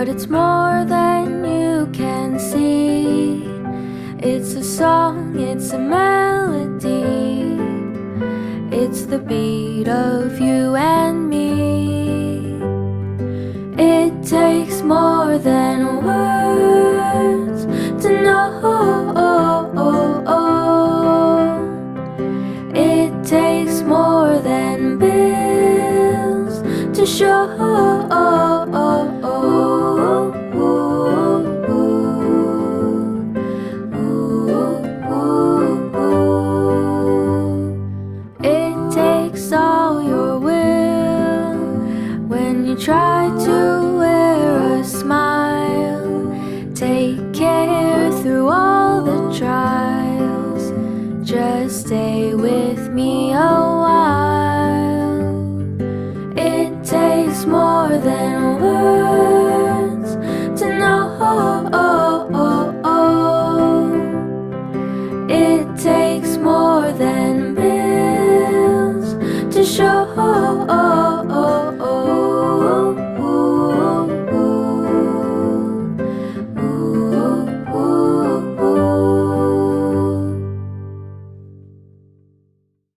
but it's more than you can see. It's a song, it's a melody, it's the beat of you and me. It takes more than words to know. It takes more than bills to show. It takes all your will when you try to wear a smile. Take care through all the trials. Just stay with me a while. It takes more than words to know. It takes more than bills to show.